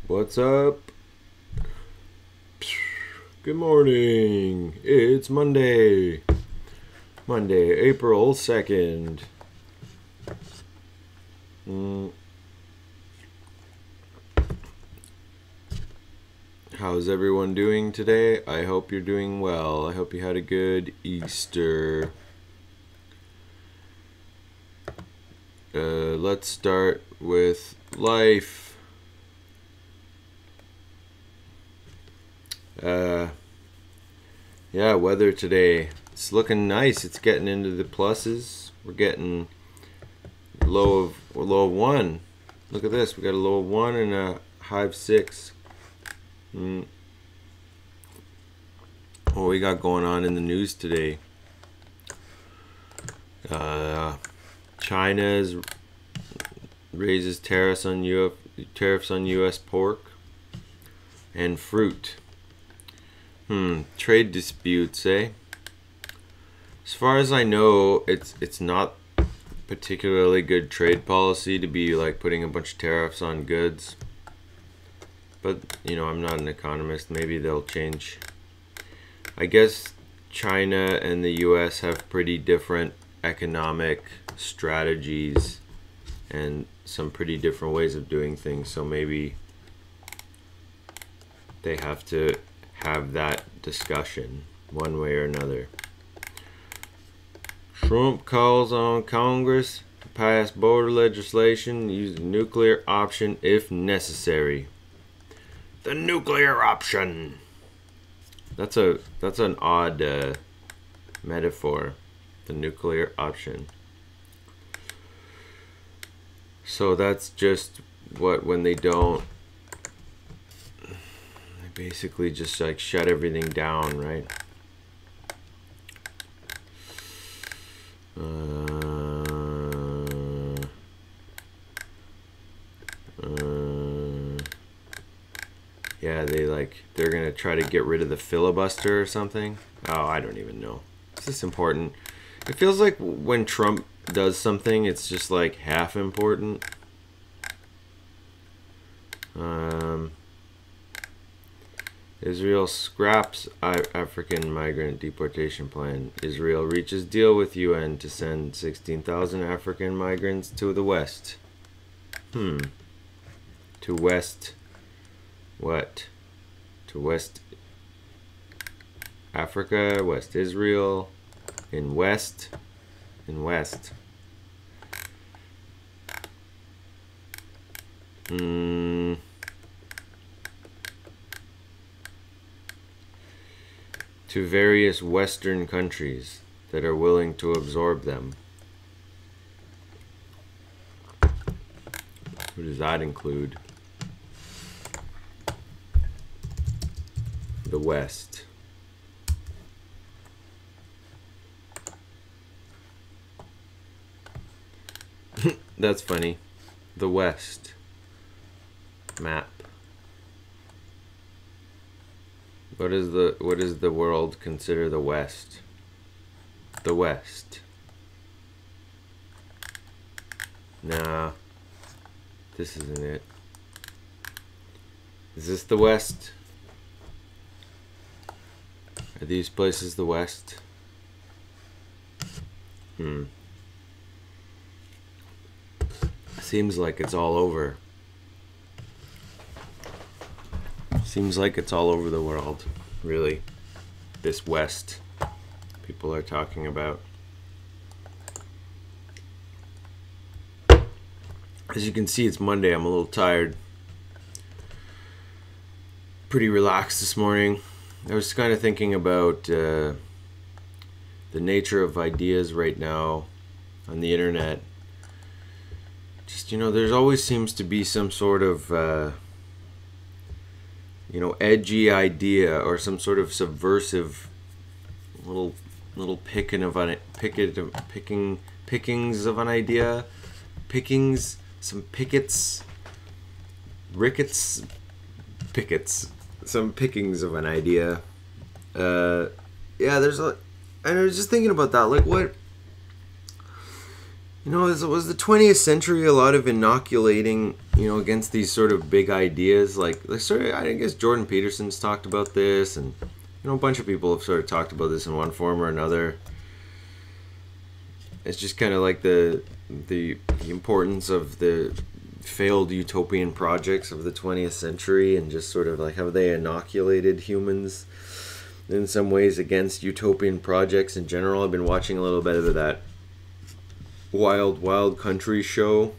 What's up? Good morning. It's Monday. Monday, April 2nd. How's everyone doing today? I hope you're doing well. I hope you had a good Easter. Let's start with life. Yeah, weather today. It's looking nice. It's getting into the pluses. We're getting low of 1. Look at this. We got a low of 1 and a high of 6. What we got going on in the news today? China raises tariffs on U.S. pork and fruit. Trade disputes, eh? As far as I know, it's not particularly good trade policy to be like putting a bunch of tariffs on goods. But, I'm not an economist. Maybe they'll change. I guess China and the US have pretty different economic strategies and some pretty different ways of doing things. So maybe they have to have that discussion one way or another. Trump calls on Congress to pass border legislation, use the nuclear option if necessary. The nuclear option. That's an odd metaphor. The nuclear option. So that's just when they don't. Basically just like shut everything down, right? Yeah, they're gonna try to get rid of the filibuster or something. Oh, I don't even know. Is this important? It feels like when Trump does something, it's just like half important. Israel scraps African migrant deportation plan. Israel reaches deal with UN to send 16,000 African migrants to the West. To West... what? To West Africa, West Israel, in West. To various Western countries that are willing to absorb them. Who does that include? The West. That's funny. The West. Map. What does the world consider the West? The West. Nah. This isn't it. Is this the West? Are these places the West? Seems like it's all over. Seems like it's all over the world, really. This West people are talking about. As you can see, it's Monday. I'm a little tired. Pretty relaxed this morning. I was kind of thinking about the nature of ideas right now on the internet. Just, there's always seems to be some sort of edgy idea or some sort of subversive little pickings of an idea, some pickets, some pickings of an idea. Yeah, and I was just thinking about that, like what You know, it was the 20th century a lot of inoculating, you know, against these sort of big ideas. Like sort of, I guess Jordan Peterson's talked about this, and you know, a bunch of people have sort of talked about this in one form or another. It's just kind of like the importance of the failed utopian projects of the 20th century, and just sort of like how they inoculated humans in some ways against utopian projects in general. I've been watching a little bit of that Wild Wild Country show,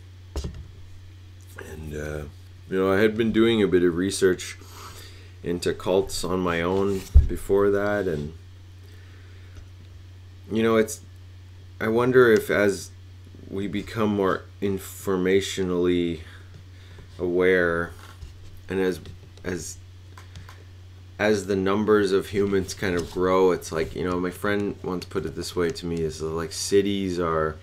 and you know, I had been doing a bit of research into cults on my own before that, and you know, I wonder if as we become more informationally aware, and as the numbers of humans kind of grow, it's like, you know, my friend once put it this way to me, is like cities are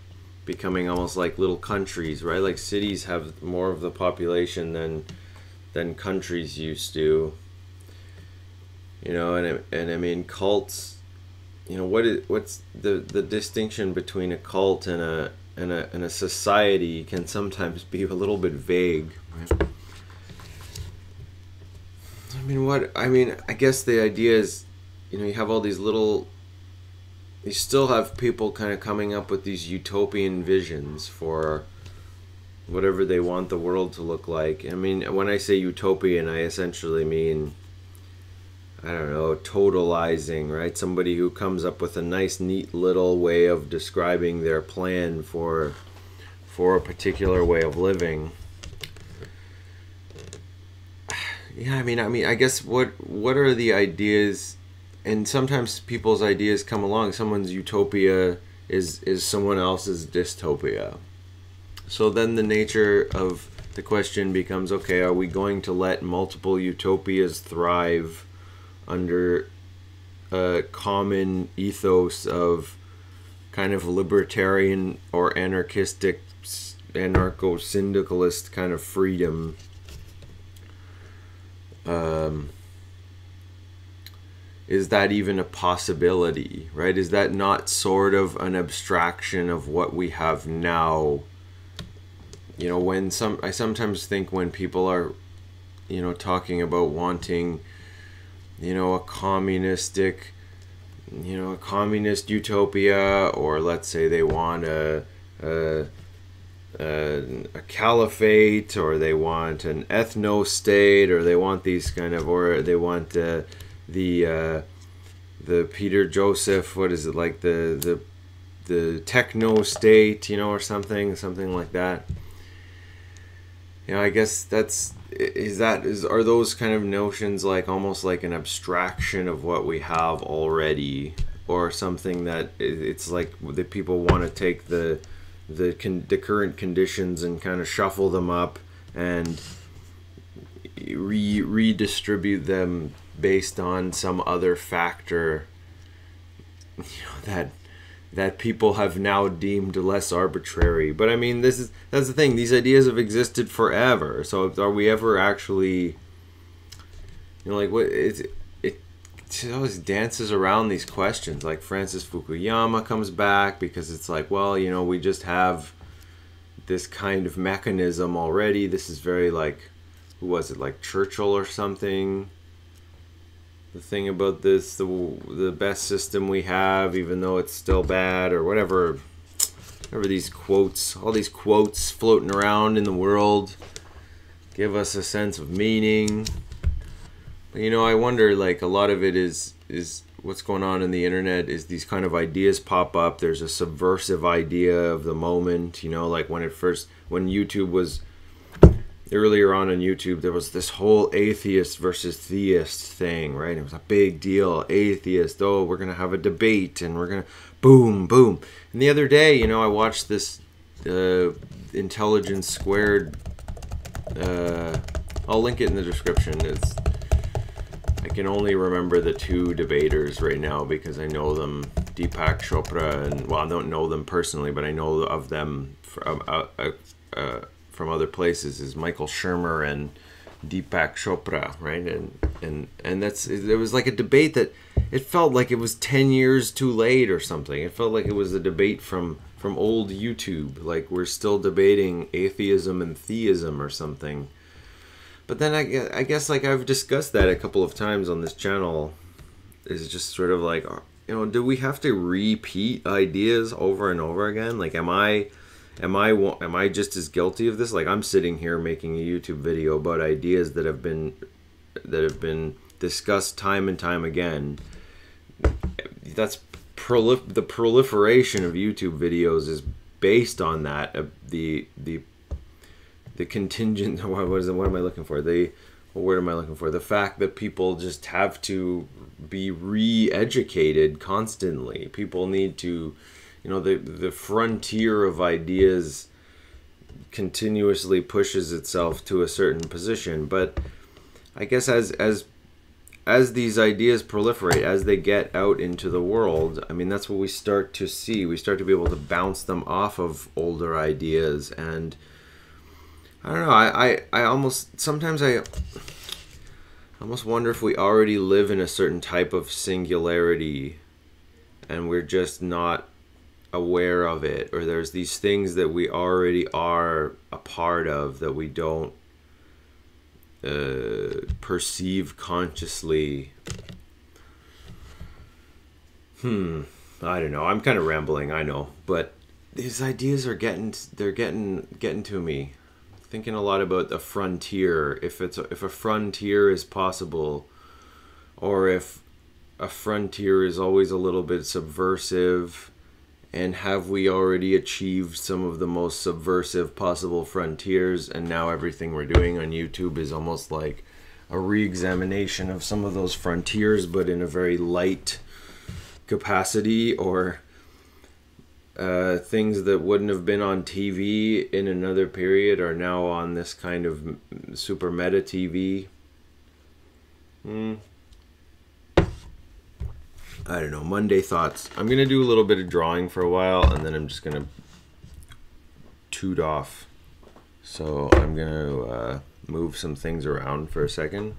becoming almost like little countries, right? Like cities have more of the population than countries used to, you know. And I mean, cults, you know, what's the distinction between a cult and a society can sometimes be a little bit vague, right? I guess the idea is, you know, you have all these little, you still have people kind of coming up with these utopian visions for whatever they want the world to look like. I mean, when I say utopian, I essentially mean, I don't know, totalizing, right? Somebody who comes up with a nice, neat little way of describing their plan for a particular way of living. Yeah, I mean, I guess what are the ideas? And sometimes people's ideas come along. Someone's utopia is someone else's dystopia. So then the nature of the question becomes, okay, are we going to let multiple utopias thrive under a common ethos of kind of libertarian or anarchistic, anarcho-syndicalist kind of freedom? Is that even a possibility, right? Is that not sort of an abstraction of what we have now? You know, I sometimes think when people are, you know, talking about wanting, you know, a communist utopia, or let's say they want a caliphate, or they want an ethno state, or they want these kind of, or they want the Peter Joseph, what is it, like the techno state, you know, or something like that. You know, I guess are those kind of notions like almost like an abstraction of what we have already, or something that it's like the people want to take the current conditions and kind of shuffle them up and redistribute them based on some other factor, you know, that people have now deemed less arbitrary. But I mean, that's the thing. These ideas have existed forever. So are we ever actually, you know, like what it always dances around these questions. Like Francis Fukuyama comes back because it's like, well, you know, we just have this kind of mechanism already. This is very like, who was it, like Churchill or something? The thing about this, the best system we have, even though it's still bad, or whatever these quotes, all these quotes floating around in the world give us a sense of meaning. But, you know, I wonder, like, a lot of it is what's going on in the internet is these kind of ideas pop up. There's a subversive idea of the moment, you know, like when YouTube was earlier on YouTube, there was this whole atheist versus theist thing, right? It was a big deal. Atheist, oh, we're going to have a debate, and we're going to boom, boom. And the other day, you know, I watched this Intelligence Squared, I'll link it in the description. I can only remember the two debaters right now because I know them, Deepak Chopra, and, well, I don't know them personally, but I know of them from other places, is Michael Shermer and Deepak Chopra, right? And it was like a debate that it felt like it was 10 years too late or something. It felt like it was a debate from from old YouTube, like we're still debating atheism and theism or something. But then I guess like I've discussed that a couple of times on this channel, is just sort of like, you know, do we have to repeat ideas over and over again? Like, am I just as guilty of this? Like, I'm sitting here making a YouTube video about ideas that have been discussed time and time again. That's the proliferation of YouTube videos is based on that. The contingent. What am I looking for? What word am I looking for? The fact that people just have to be re-educated constantly. People need to, you know, the frontier of ideas continuously pushes itself to a certain position. But I guess as these ideas proliferate, as they get out into the world, I mean, that's what we start to see. We start to be able to bounce them off of older ideas. And I don't know, I almost, sometimes I almost wonder if we already live in a certain type of singularity and we're just not aware of it, or there's these things that we already are a part of that we don't perceive consciously. I don't know. I'm kind of rambling, I know, but these ideas are getting to me. Thinking a lot about the frontier, if a frontier is possible, or if a frontier is always a little bit subversive, and have we already achieved some of the most subversive possible frontiers, and now everything we're doing on YouTube is almost like a re-examination of some of those frontiers, but in a very light capacity, or things that wouldn't have been on TV in another period are now on this kind of super meta TV. I don't know. Monday thoughts. I'm going to do a little bit of drawing for a while, and then I'm just going to toot off. So I'm going to move some things around for a second.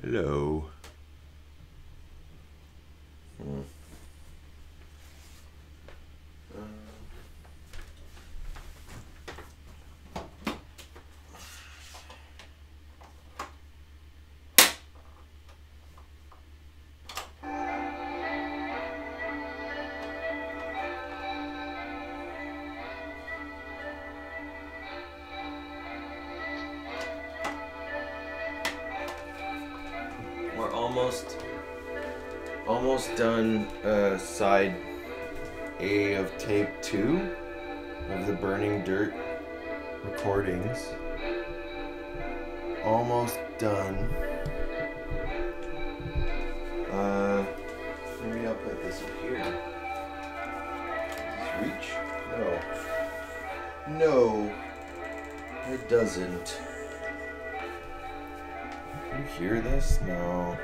Hello. We're almost done side A of tape 2 of the Burning Dirt recordings. Almost done. Maybe I'll put this up here. Does this reach? No. No, it doesn't. Can you hear this? No.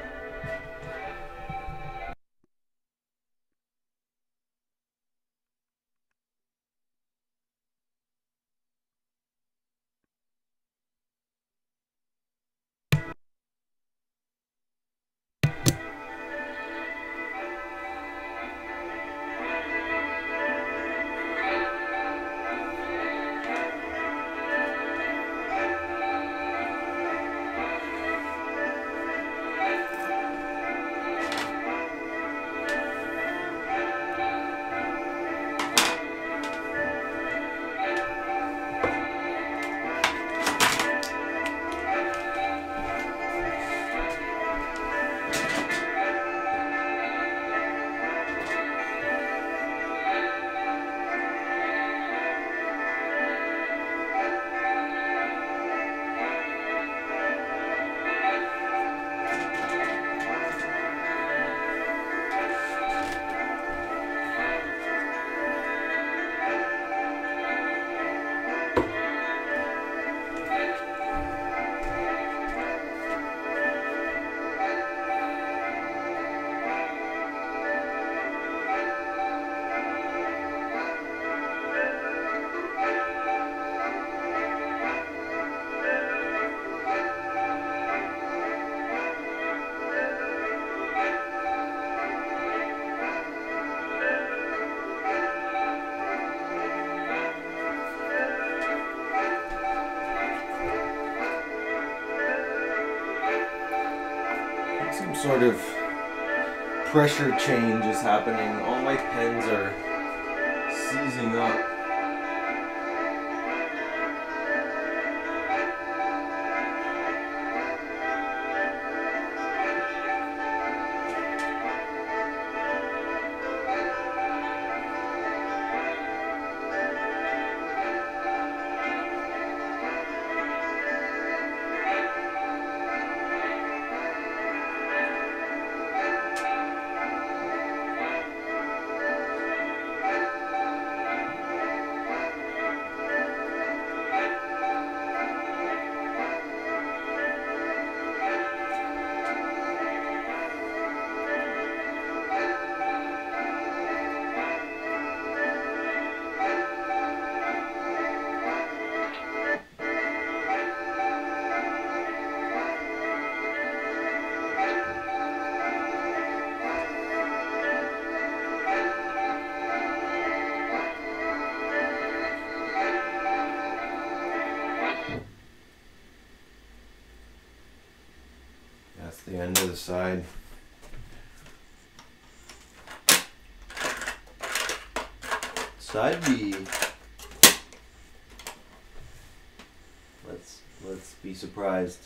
sort of pressure change is happening. All my pens are seizing up. That's the end of the side. Side B. Let's be surprised.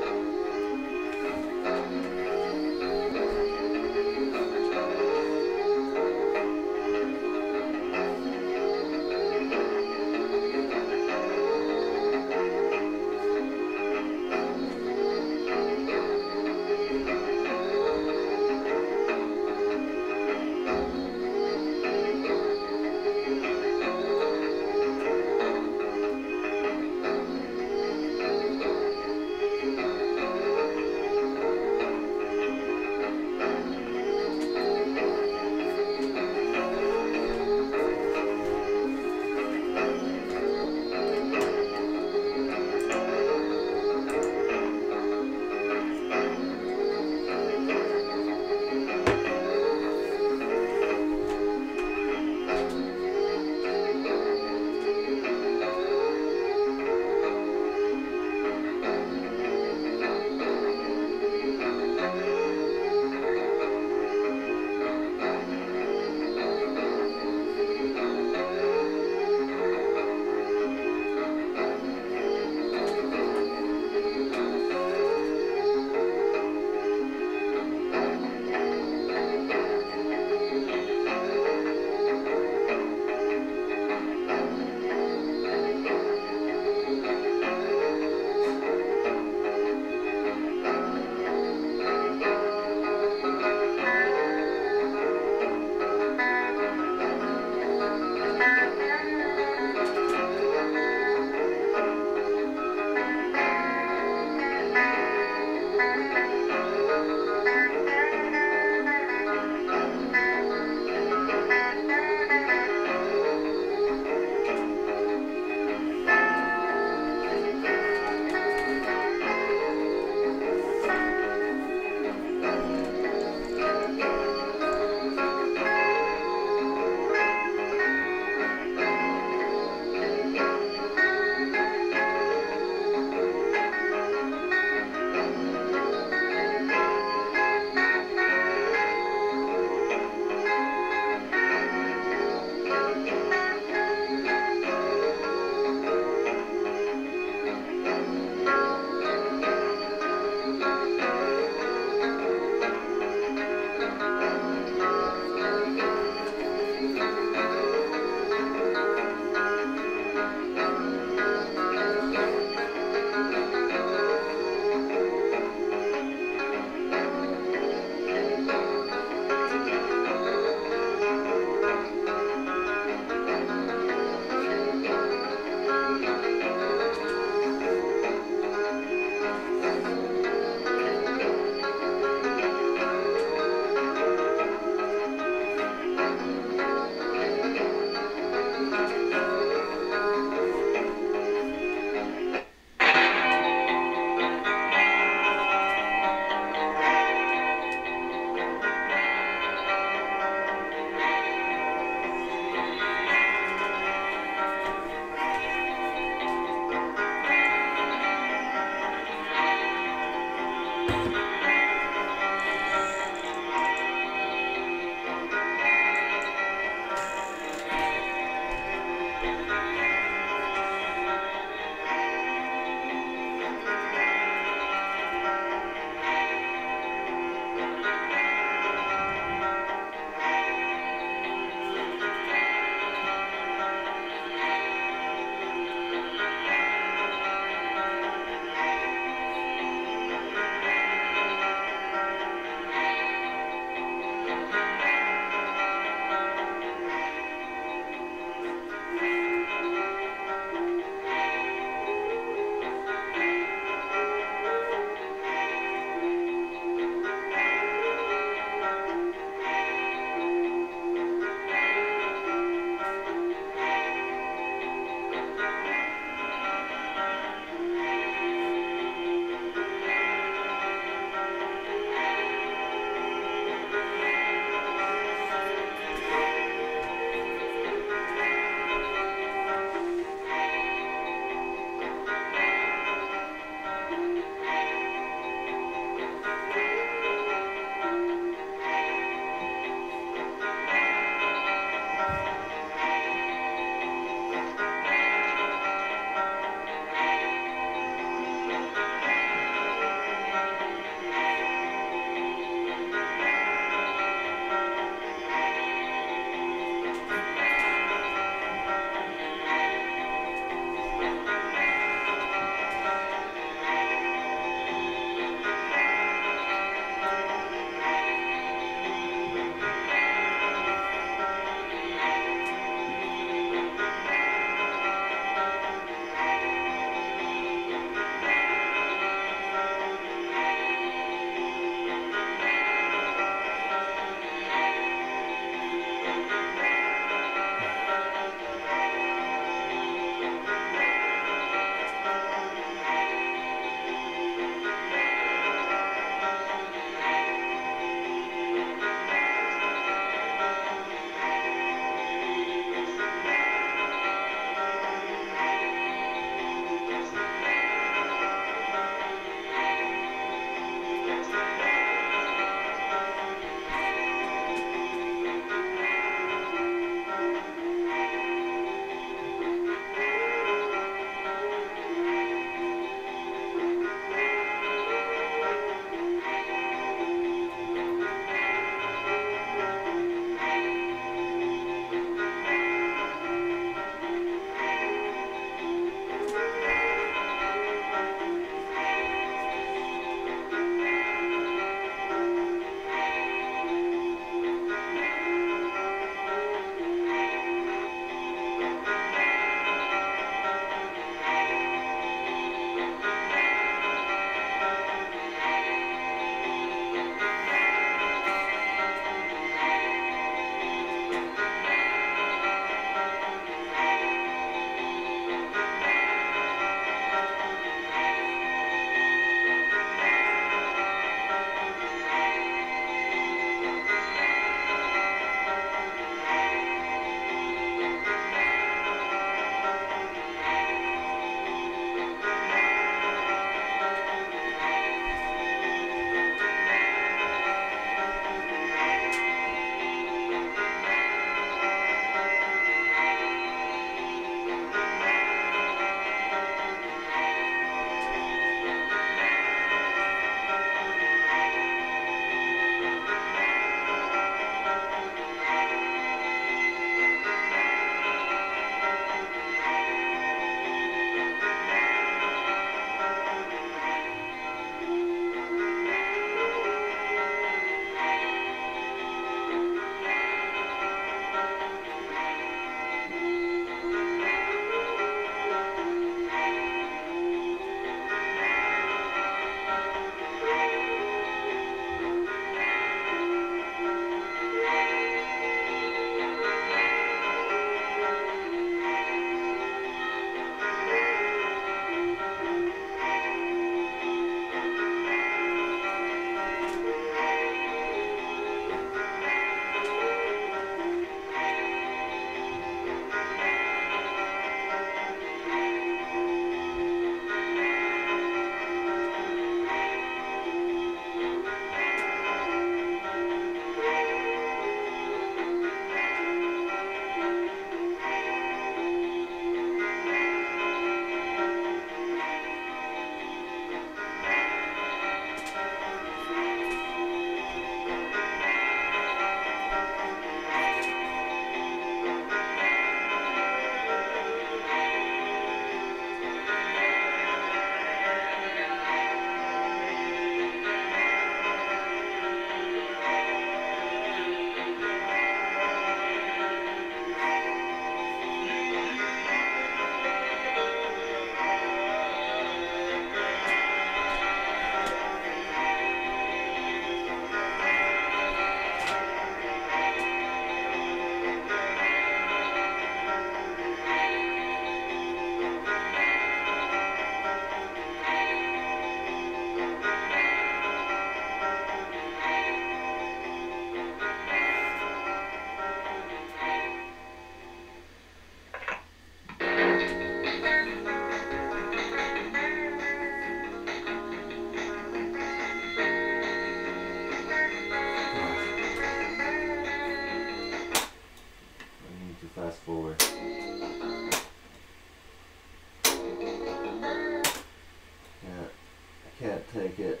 can't take it.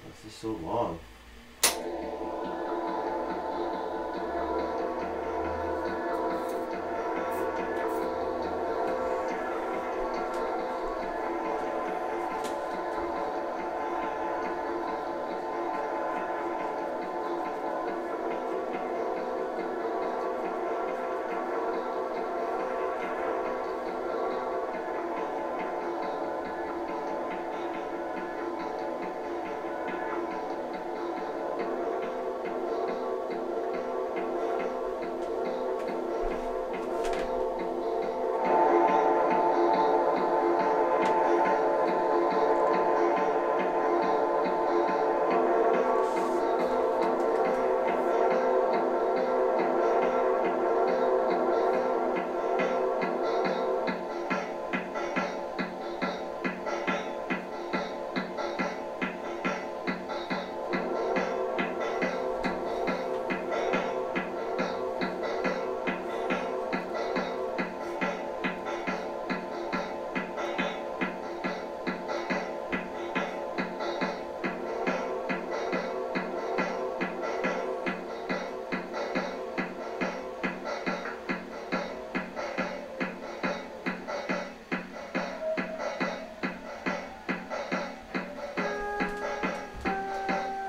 This is so long.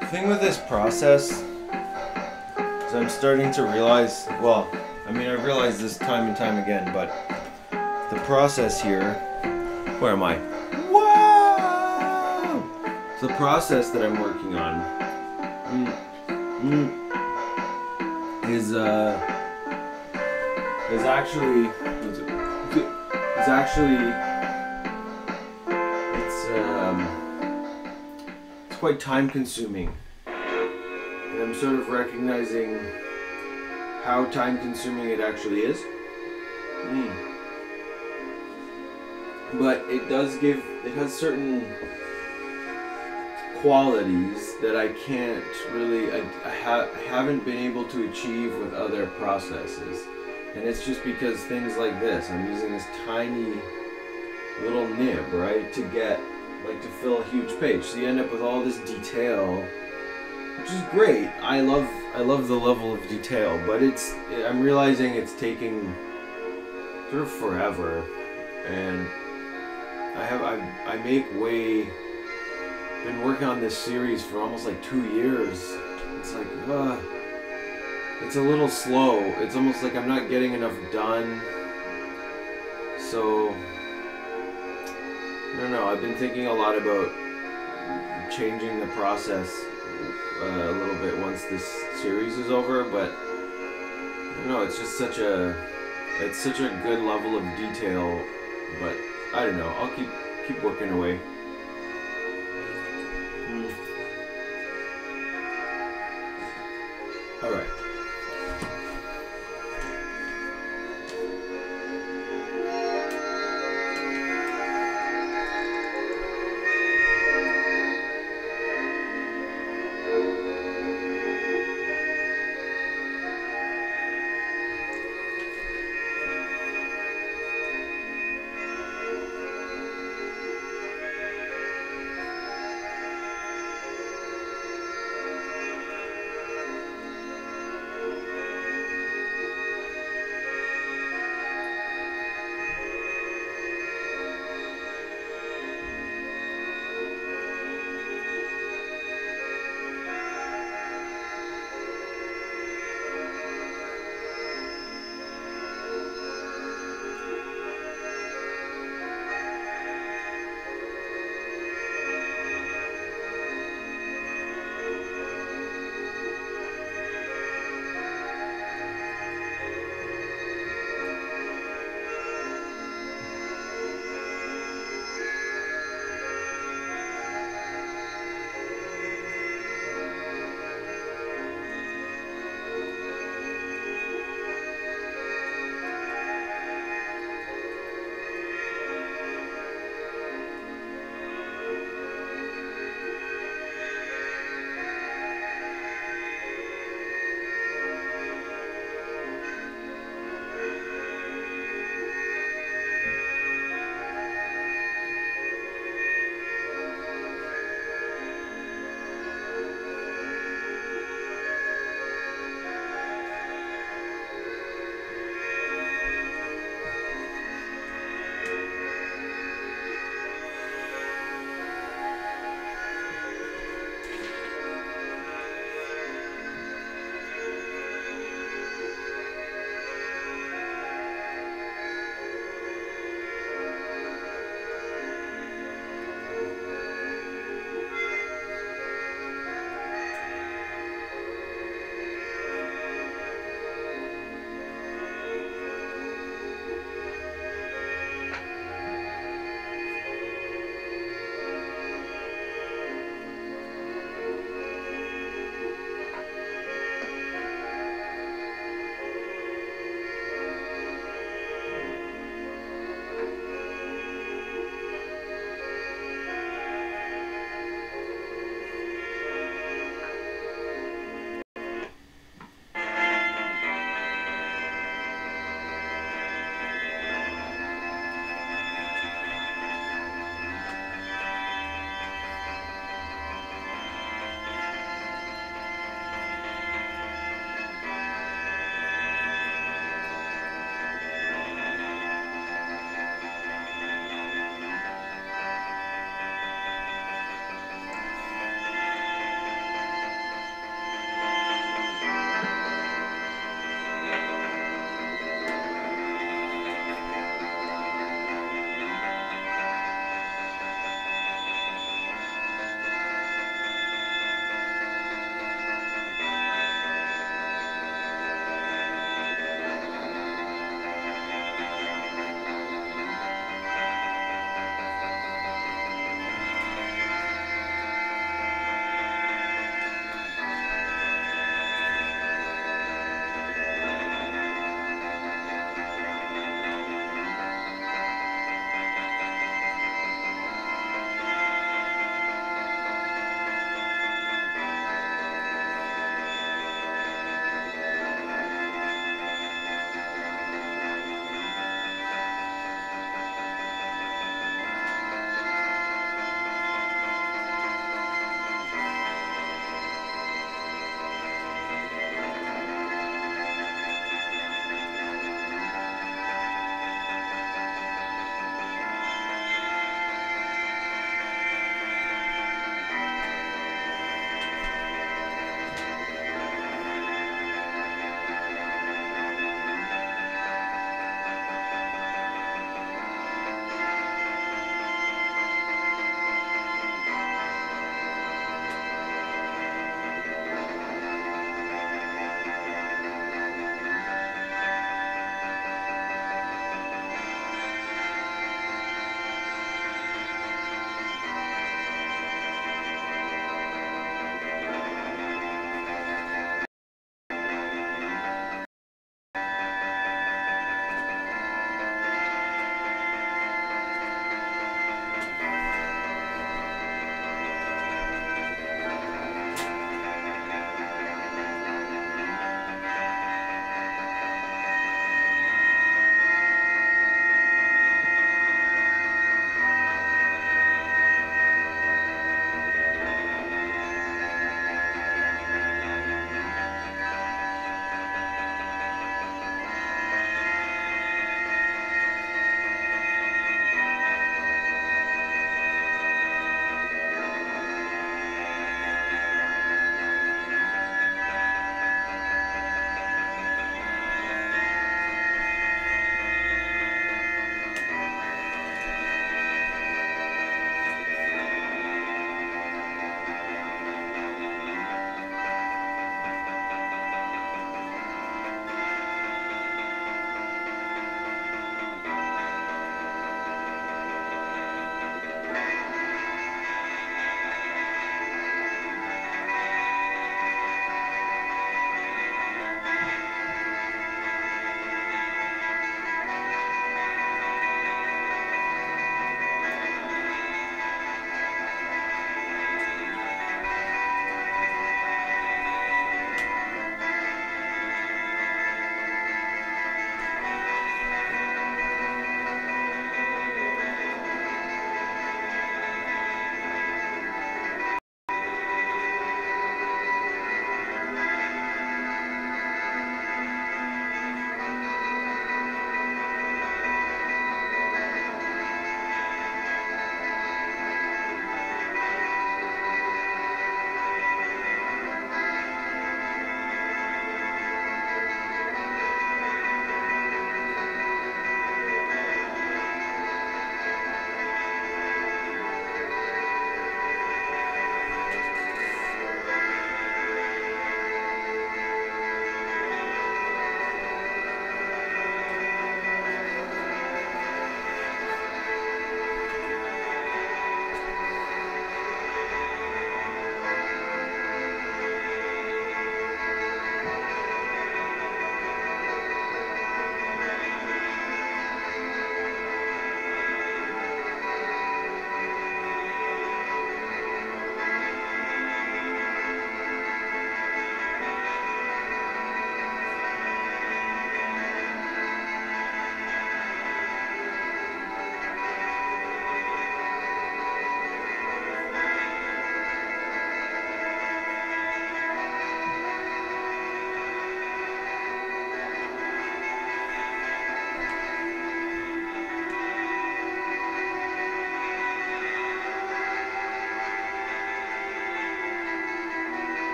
The thing with this process is I'm starting to realize, well, I mean, I've realized this time and time again, but the process here, where am I? Wow! So the process that I'm working on is actually, it's quite time consuming. And I'm sort of recognizing how time consuming it actually is. But it has certain qualities that I can't really, I haven't been able to achieve with other processes. And it's just because things like this, I'm using this tiny little nib, right, to fill a huge page. So you end up with all this detail, which is great. I love the level of detail, but I'm realizing it's taking sort of forever, and been working on this series for almost like 2 years. It's like, it's a little slow. It's almost like I'm not getting enough done. So, I don't know, I've been thinking a lot about changing the process a little bit once this series is over, but I don't know, it's just such a good level of detail, but I don't know, I'll keep working away. All right.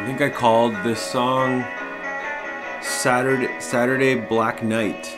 I think I called this song Saturday Black Night.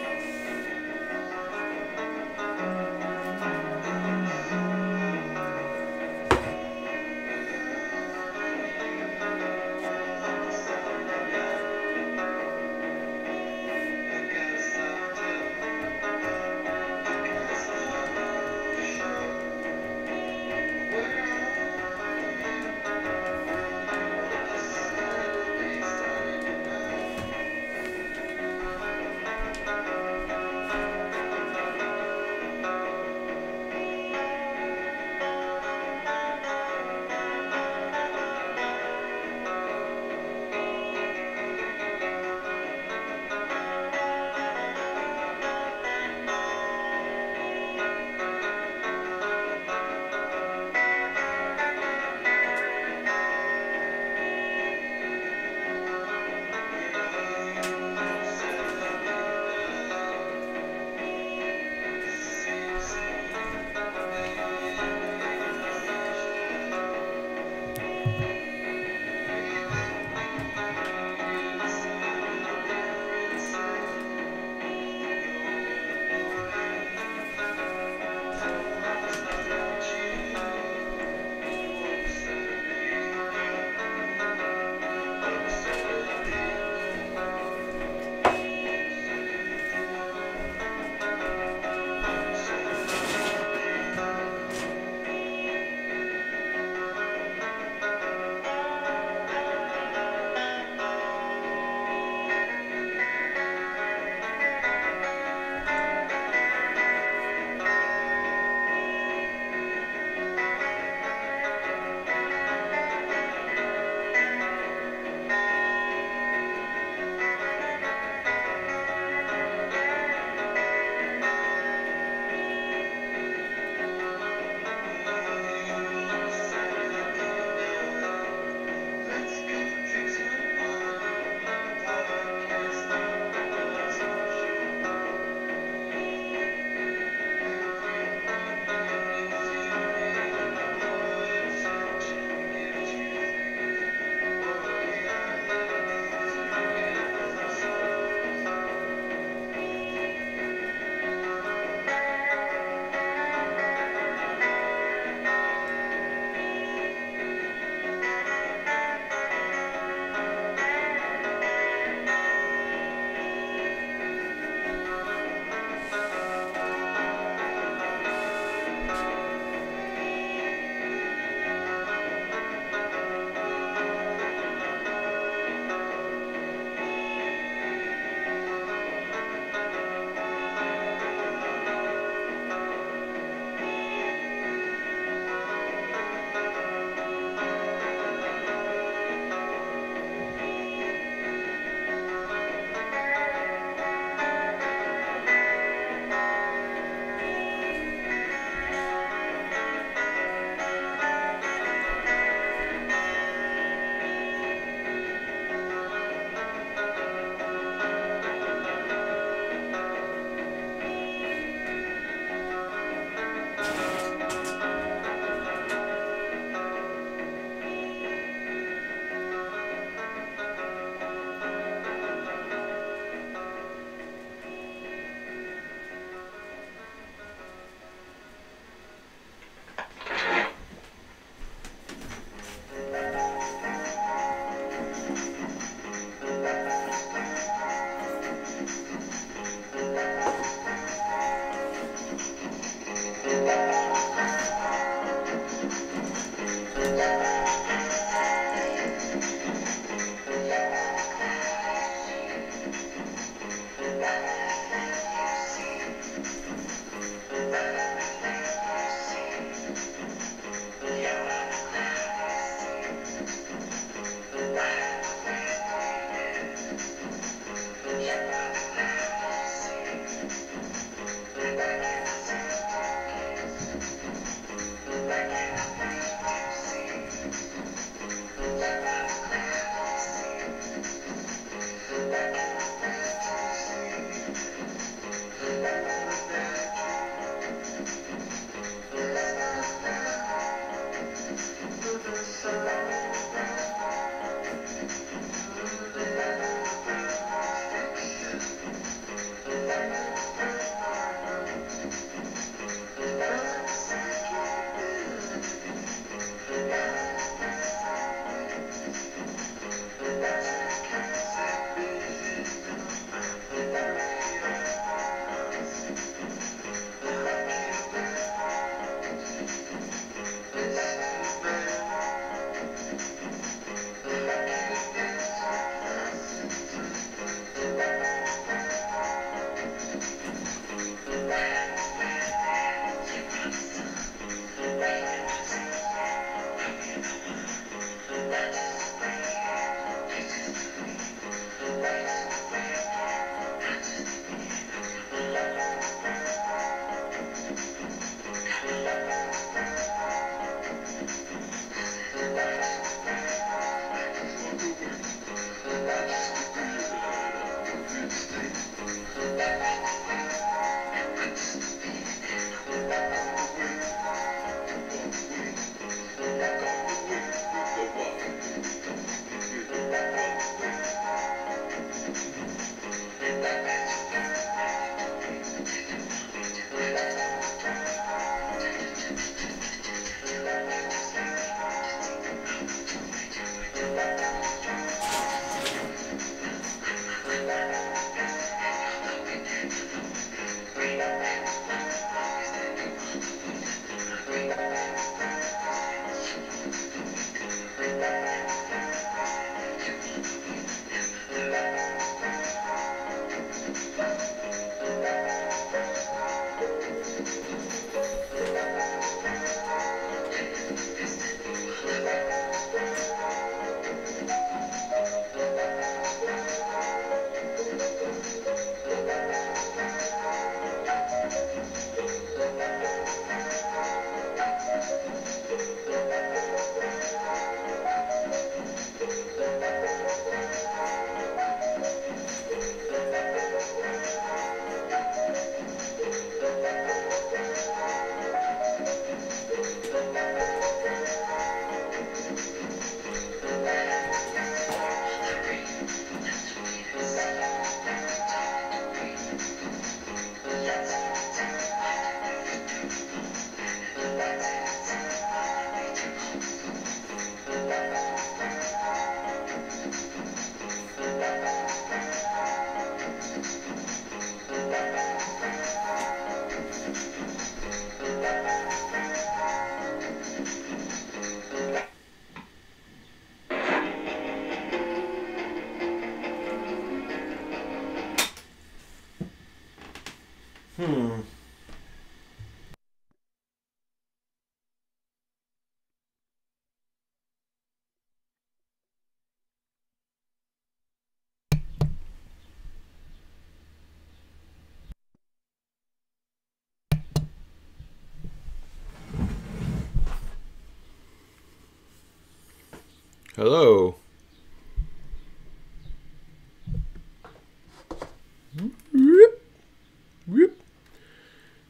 Hello.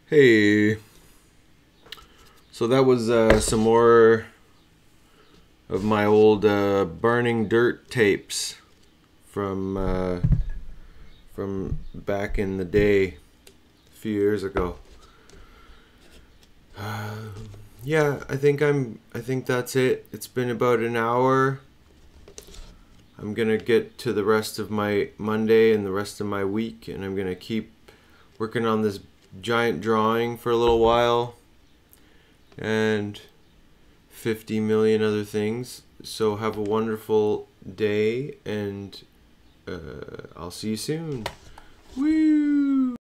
Hey. So that was some more of my old burning dirt tapes from back in the day, a few years ago. Yeah, I think that's it. It's been about an hour. I'm gonna get to the rest of my Monday and the rest of my week, and I'm gonna keep working on this giant drawing for a little while, and 50 million other things. So have a wonderful day, and I'll see you soon. Woo!